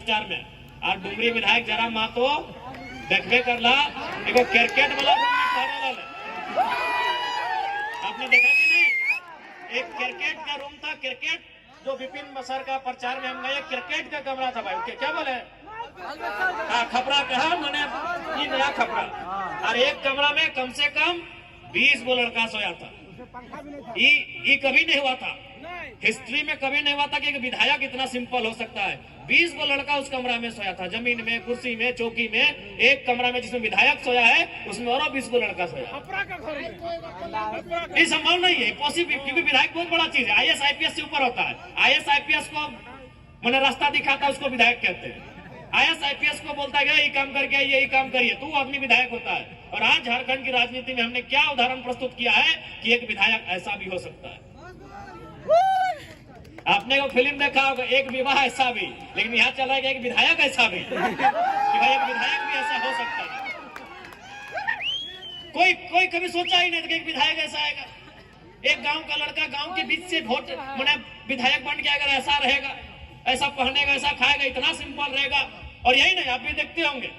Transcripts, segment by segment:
में और डुमरी विधायक जयराम महतो देखबे करला एगो क्रिकेट वाला रूम में ठहरल है। आपने देखा कि नहीं? एक क्रिकेट का रूम था, क्रिकेट जो विपिन सर का प्रचार में हम गए, क्रिकेट का कमरा था भाई। क्या बोले? हाँ, खपरा कहा मैंने, ये नया खपरा। और एक कमरा में कम से कम 20 वो लड़का सोया था। ये कभी नहीं हुआ था, हिस्ट्री में कभी नहीं हुआ था कि एक विधायक इतना सिंपल हो सकता है। 20 वो लड़का उस कमरा में सोया था, जमीन में, कुर्सी में, चौकी में। एक कमरा में जिसमें विधायक सोया है उसमें और 20 वो लड़का सोया। ये संभव नहीं है, पॉसिबल, क्योंकि विधायक बहुत बड़ा चीज है। IAS IPS से ऊपर होता है। IAS IPS को मैंने रास्ता दिखाता है, उसको विधायक कहते हैं। IAS IPS को बोलता है ये काम करके आइए, ये काम करिए, तो आदमी विधायक होता है। और आज झारखंड की राजनीति में हमने क्या उदाहरण प्रस्तुत किया है कि एक विधायक ऐसा भी हो सकता है। आपने वो फिल्म देखा होगा, एक विवाह ऐसा भी, लेकिन यहाँ चला गया एक विधायक ऐसा भी कि भाई एक विधायक भी ऐसा हो सकता है। कोई कभी सोचा ही नहीं था कि एक विधायक ऐसा आएगा। एक गांव का लड़का गांव के बीच से वोट मैंने विधायक बन के अगर ऐसा रहेगा, ऐसा पहनेगा, ऐसा खाएगा, इतना सिंपल रहेगा। और यही नहीं, आप भी देखते होंगे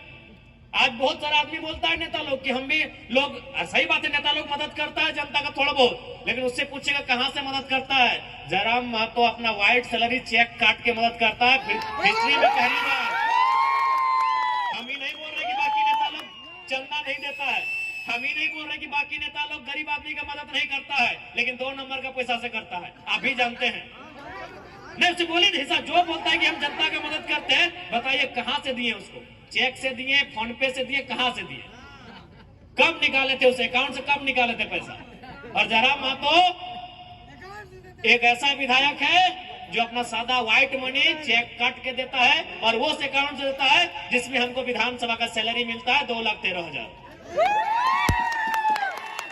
आज बहुत सारा आदमी बोलता है नेता लोग कि हम भी लोग, सही बात है, नेता लोग मदद करता है जनता का थोड़ा बहुत, लेकिन उससे पूछेगा कहां से मदद करता है। जयराम महतो अपना व्हाइट सैलरी चेक काट के मदद करता है, हिस्ट्री में पहली बार। हम ही नहीं बोल रहे कि बाकी नेता लोग चंदा नहीं देता है, हम ही नहीं बोल रहे कि बाकी नेता लोग गरीब आदमी का मदद नहीं करता है, लेकिन 2 नंबर का पैसा से करता है। आप भी जानते हैं। नहीं, उससे बोले नहीं, जो बोलता है कि हम जनता का मदद करते हैं, बताइए कहां से दिए उसको? चेक से दिए, फोन पे से दिए, कहां से दिए? कब निकाले थे? उस अकाउंट से कब निकाले थे पैसा? और जयराम महतो एक ऐसा विधायक है जो अपना सादा व्हाइट मनी चेक काट के देता है, और वो उस अकाउंट से देता है जिसमें हमको विधानसभा का सैलरी मिलता है 2,13,000।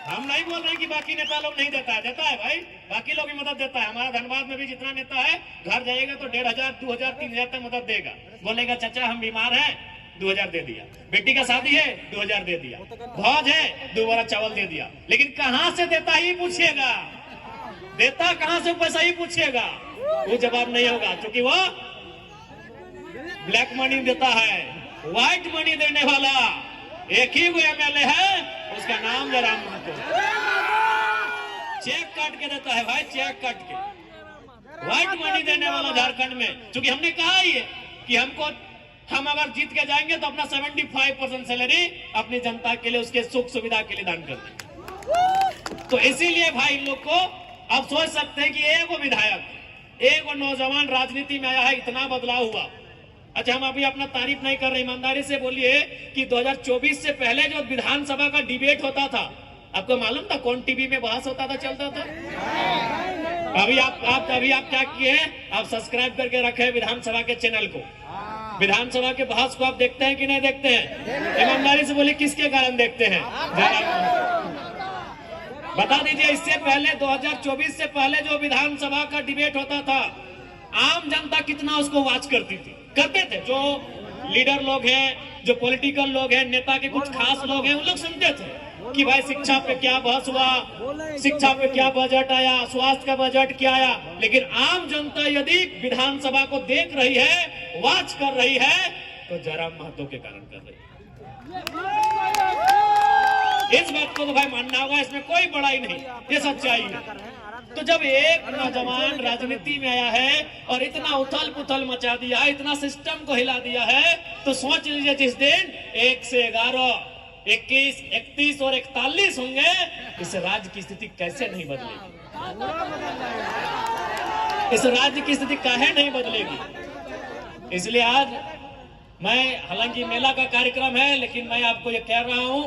हम नहीं बोल रहे कि बाकी नेता लोग नहीं देता है, देता है भाई, बाकी लोग भी मदद देता है। हमारा धनबाद में भी जितना नेता है, घर जाएगा तो 1,500, 2,000, 3,000 तक मदद देगा। बोलेगा चाचा हम बीमार हैं, 2,000 दे दिया। बेटी का शादी है, 2,000 दे दिया। भौज है, 2 बोरा चावल दे दिया। लेकिन कहां से देता ही पूछिएगा, देता कहां से पैसा ही पूछिएगा, वो जवाब नहीं होगा, क्योंकि वो ब्लैक मनी देता है। व्हाइट मनी देने वाला एक ही वो MLA है, उसका नाम जयराम महतो। चेक काट के देता है भाई, चेक काट के। व्हाइट मनी देने वाला झारखंड में, क्योंकि हमने कहा ही है कि हम अगर जीत के जाएंगे तो अपना 75% सैलरी अपनी जनता के लिए, उसके सुख सुविधा के लिए दान कर देंगे। तो इसीलिए भाई इन लोग को अब सोच सकते हैं कि एक विधायक, एक नौजवान राजनीति में आया है, इतना बदलाव हुआ। अच्छा, हम अभी अपना तारीफ नहीं कर रहे, ईमानदारी से बोलिए कि 2024 से पहले जो विधानसभा का डिबेट होता था, आपको मालूम था कौन टीवी में बहस होता था, चलता था? अभी आप क्या किए हैं? आप सब्सक्राइब करके रखे विधानसभा के चैनल को। विधानसभा के बहस को आप देखते हैं कि नहीं देखते हैं? ईमानदारी से बोलिए, किसके कारण देखते हैं? बता दीजिए, इससे पहले 2024 से पहले जो विधानसभा का डिबेट होता था, आम जनता कितना उसको वॉच करती थी, करते थे। जो लीडर लोग हैं, जो पॉलिटिकल लोग हैं, नेता के कुछ खास लोग हैं, उन लोग सुनते थे कि भाई शिक्षा पे क्या बहस हुआ, शिक्षा पे क्या बजट आया, स्वास्थ्य का बजट क्या आया। लेकिन आम जनता यदि विधानसभा को देख रही है, वॉच कर रही है, तो जयराम महतो के कारण कर रही है। इस बात को तो भाई मानना होगा, इसमें कोई बड़ाई नहीं, ये सच्चाई है। तो जब एक नौजवान राजनीति में आया है और इतना उथल पुथल मचा दिया है, इतना सिस्टम को हिला दिया है, तो सोच लीजिए जिस दिन 1 से 11, 21, 31 और 41 होंगे, इस राज्य की स्थिति कैसे नहीं बदलेगी? इस राज्य की स्थिति काहे नहीं बदलेगी? इसलिए आज मैं, हालांकि मेला का कार्यक्रम है, लेकिन मैं आपको ये कह रहा हूं,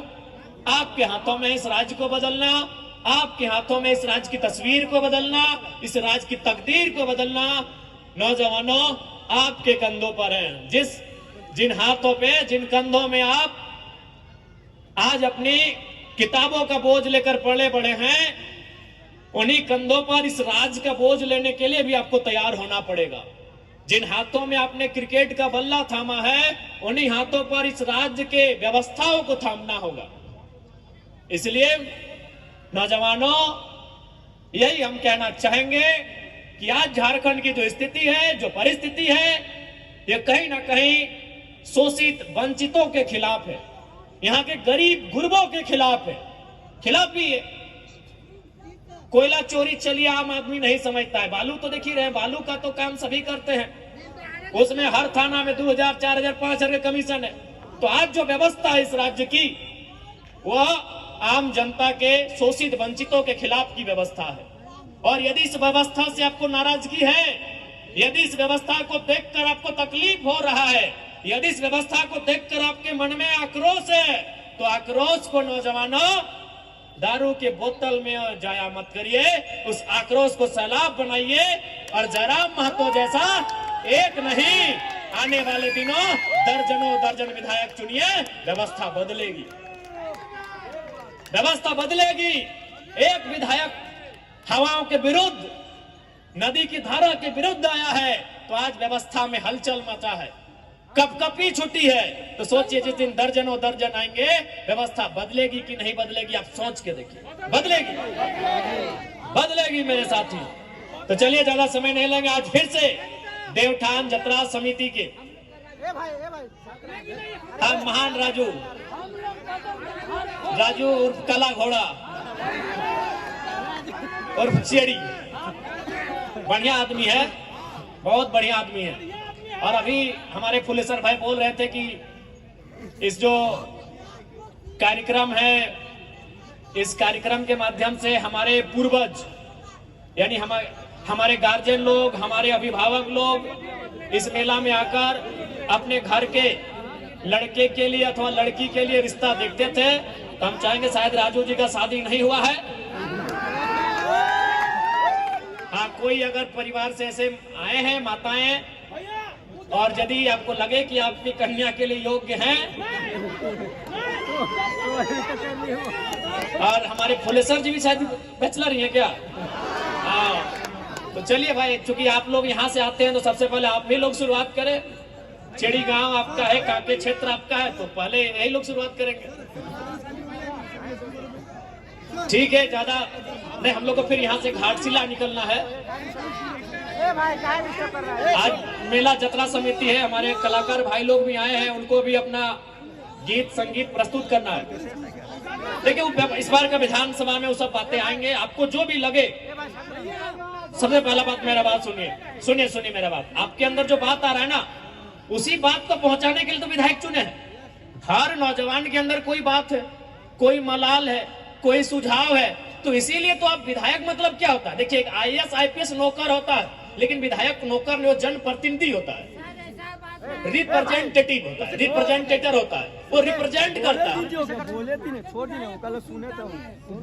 आपके हाथों में इस राज्य को बदलना, आपके हाथों में इस राज्य की तस्वीर को बदलना, इस राज्य की तकदीर को बदलना नौजवानों आपके कंधों पर है। जिन हाथों पे, जिन कंधों में आप आज अपनी किताबों का बोझ लेकर पले बड़े हैं, उन्हीं कंधों पर इस राज्य का बोझ लेने के लिए भी आपको तैयार होना पड़ेगा। जिन हाथों में आपने क्रिकेट का बल्ला थामा है, उन्हीं हाथों पर इस राज्य के व्यवस्थाओं को थामना होगा। इसलिए नौजवानों, यही हम कहना चाहेंगे कि आज झारखंड की जो स्थिति है, जो परिस्थिति है, ये कहीं ना कहीं शोषित वंचितों के खिलाफ है, यहाँ के गरीब गुरबों के खिलाफ है, खिलाफ भी है। कोयला चोरी चलिए आम आदमी नहीं समझता है, बालू तो देख ही रहे, बालू का तो काम सभी करते हैं, उसमें हर थाना में 2000, 4000, 5000 के कमीशन है। तो आज जो व्यवस्था है इस राज्य की, वह आम जनता के शोषित वंचितों के खिलाफ की व्यवस्था है। और यदि इस व्यवस्था से आपको नाराजगी है, यदि इस व्यवस्था को देखकर आपको तकलीफ हो रहा है, यदि इस व्यवस्था को देखकर आपके मन में आक्रोश है, तो आक्रोश को नौजवानों दारू के बोतल में जाया मत करिए, उस आक्रोश को सैलाब बनाइए और जयराम महतो जैसा एक नहीं, आने वाले दिनों दर्जनों दर्जन विधायक चुनिए, व्यवस्था बदलेगी, व्यवस्था बदलेगी। एक विधायक हवाओं के विरुद्ध, नदी की धारा के विरुद्ध आया है तो आज व्यवस्था में हलचल मचा है, कपकपी छुट्टी है। तो सोचिए जिस दिन दर्जनों दर्जन आएंगे, व्यवस्था बदलेगी कि नहीं बदलेगी, आप सोच के देखिए। बदलेगी, बदलेगी मेरे साथी। तो चलिए ज्यादा समय नहीं लेंगे, आज फिर से देवठान जतरा समिति के महान राजू उर्फ काला घोड़ा उर्फ चेड़ी, बढ़िया आदमी है, बहुत बढ़िया आदमी है। और अभी हमारे फुलेसर भाई बोल रहे थे कि इस जो कार्यक्रम है, इस कार्यक्रम के माध्यम से हमारे पूर्वज यानी हमारे गार्जियन लोग, हमारे अभिभावक लोग इस मेला में आकर अपने घर के लड़के के लिए अथवा लड़की के लिए रिश्ता देखते थे। तो हम चाहेंगे, शायद राजू जी का शादी नहीं हुआ है, हाँ कोई अगर परिवार से ऐसे आए हैं माताएं, और यदि आपको लगे कि आपकी कन्या के लिए योग्य हैं, और हमारे फुलेसर जी भी शायद बैचलर ही हैं क्या? हाँ, तो चलिए भाई, चूंकि आप लोग यहाँ से आते हैं तो सबसे पहले आप भी लोग शुरुआत करें। चेड़ी गांव आपका है, कांके क्षेत्र आपका है, तो पहले यही लोग शुरुआत करेंगे। ठीक है, ज्यादा नहीं, हम लोग को फिर यहाँ से घाटशिला निकलना है। आज मेला जतरा समिति है, हमारे कलाकार भाई लोग भी आए हैं, उनको भी अपना गीत संगीत प्रस्तुत करना है। देखिए इस बार का विधानसभा में वो सब बातें आएंगे, आपको जो भी लगे। सबसे पहला बात, मेरा बात सुनिए मेरा बात, आपके अंदर जो बात आ रहा है ना, उसी बात को पहुंचाने के लिए तो विधायक चुने हैं। हर नौजवान के अंदर कोई बात है, कोई मलाल है, कोई सुझाव है, तो इसीलिए तो आप विधायक मतलब क्या होता है? देखिए एक IAS IPS नौकर होता है, लेकिन विधायक नौकर नहीं, वो जनप्रतिनिधि होता है, रिप्रेजेंटेटिव होता है, रिप्रेजेंटेटर होता है, वो रिप्रेजेंट करता है।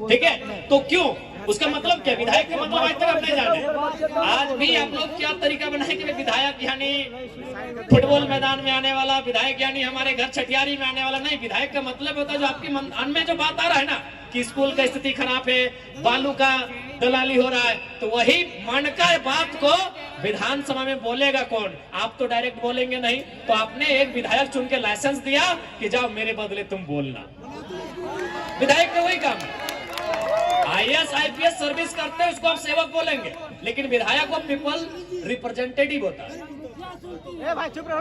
ठीक है, तो क्यों, उसका मतलब क्या? विधायक का मतलब आज तक आप नहीं जाने। आज भी आप लोग क्या तरीका बनाए कि विधायक यानी फुटबॉल मैदान में आने वाला, विधायक यानी हमारे घर छठियारी में आने वाला नहीं। विधायक का मतलब होता है जो आपके मन में जो बात आ रहा है ना, कि स्कूल का स्थिति खराब है, बालू का दलाली हो रहा है, तो वही मन का बात को विधानसभा में बोलेगा कौन? आप तो डायरेक्ट बोलेंगे नहीं, तो आपने एक विधायक चुन के लाइसेंस दिया कि जाओ मेरे बदले तुम बोलना। विधायक का वही काम है। IAS IPS सर्विस करते हैं, उसको आप सेवक बोलेंगे, लेकिन विधायक वो पीपल रिप्रेजेंटेटिव होता है,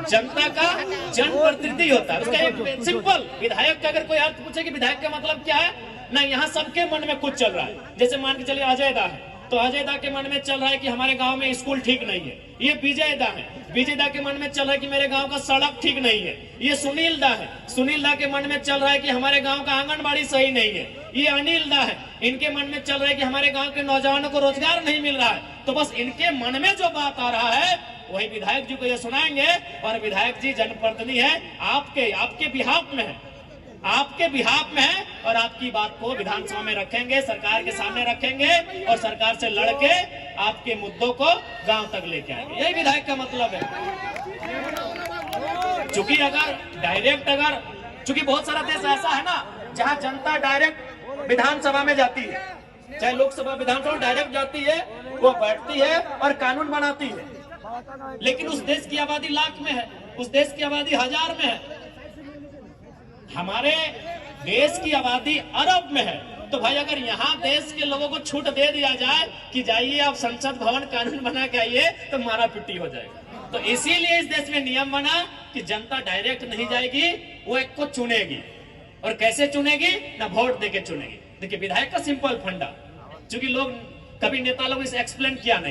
जनता का जनप्रतिनिधि होता है। उसका एक सिंपल, विधायक का अगर कोई अर्थ पूछे कि विधायक का मतलब क्या है, नहीं, यहाँ सबके मन में कुछ चल रहा है। जैसे मान के चलिए अजय दा है, तो अजय दा के मन में चल रहा है कि हमारे गांव में स्कूल ठीक नहीं है। ये विजय दा है, विजय दा के मन में चल रहा है कि मेरे गांव का सड़क ठीक नहीं है। ये सुनील दा है, सुनील दा के मन में चल रहा है कि हमारे गांव का आंगनबाड़ी सही नहीं है। ये अनिल दा है, इनके मन में चल रहा है कि हमारे गांव के नौजवानों को रोजगार नहीं मिल रहा है। तो बस इनके मन में जो बात आ रहा है वही विधायक जी को ये सुनाएंगे, और विधायक जी जनप्रतिनिधि है, आपके बिहाफ में है, आपके बिहाफ में है, और आपकी बात को विधानसभा में रखेंगे, सरकार के सामने रखेंगे, और सरकार से लड़के आपके मुद्दों को गांव तक लेके आएंगे। यही विधायक का मतलब है। चूंकि चूंकि बहुत सारा देश ऐसा है ना जहां जनता डायरेक्ट विधानसभा में जाती है, चाहे लोकसभा विधानसभा डायरेक्ट जाती है, वो बैठती है और कानून बनाती है। लेकिन उस देश की आबादी लाख में है, उस देश की आबादी 1000 में है। हमारे देश की आबादी अरब में है, तो भाई अगर यहाँ देश के लोगों को छूट दे दिया जाए कि जाइए आप संसद भवन कानून बना के आइए, तो मारा पिटी हो जाएगा। तो इसीलिए इस देश में नियम बना कि जनता डायरेक्ट नहीं जाएगी, वो एक को चुनेगी। और कैसे चुनेगी? ना वोट देके चुनेगी। देखिए विधायक का सिंपल फंडा, क्योंकि लोग कभी नेता लोग इसे एक्सप्लेन किया नहीं।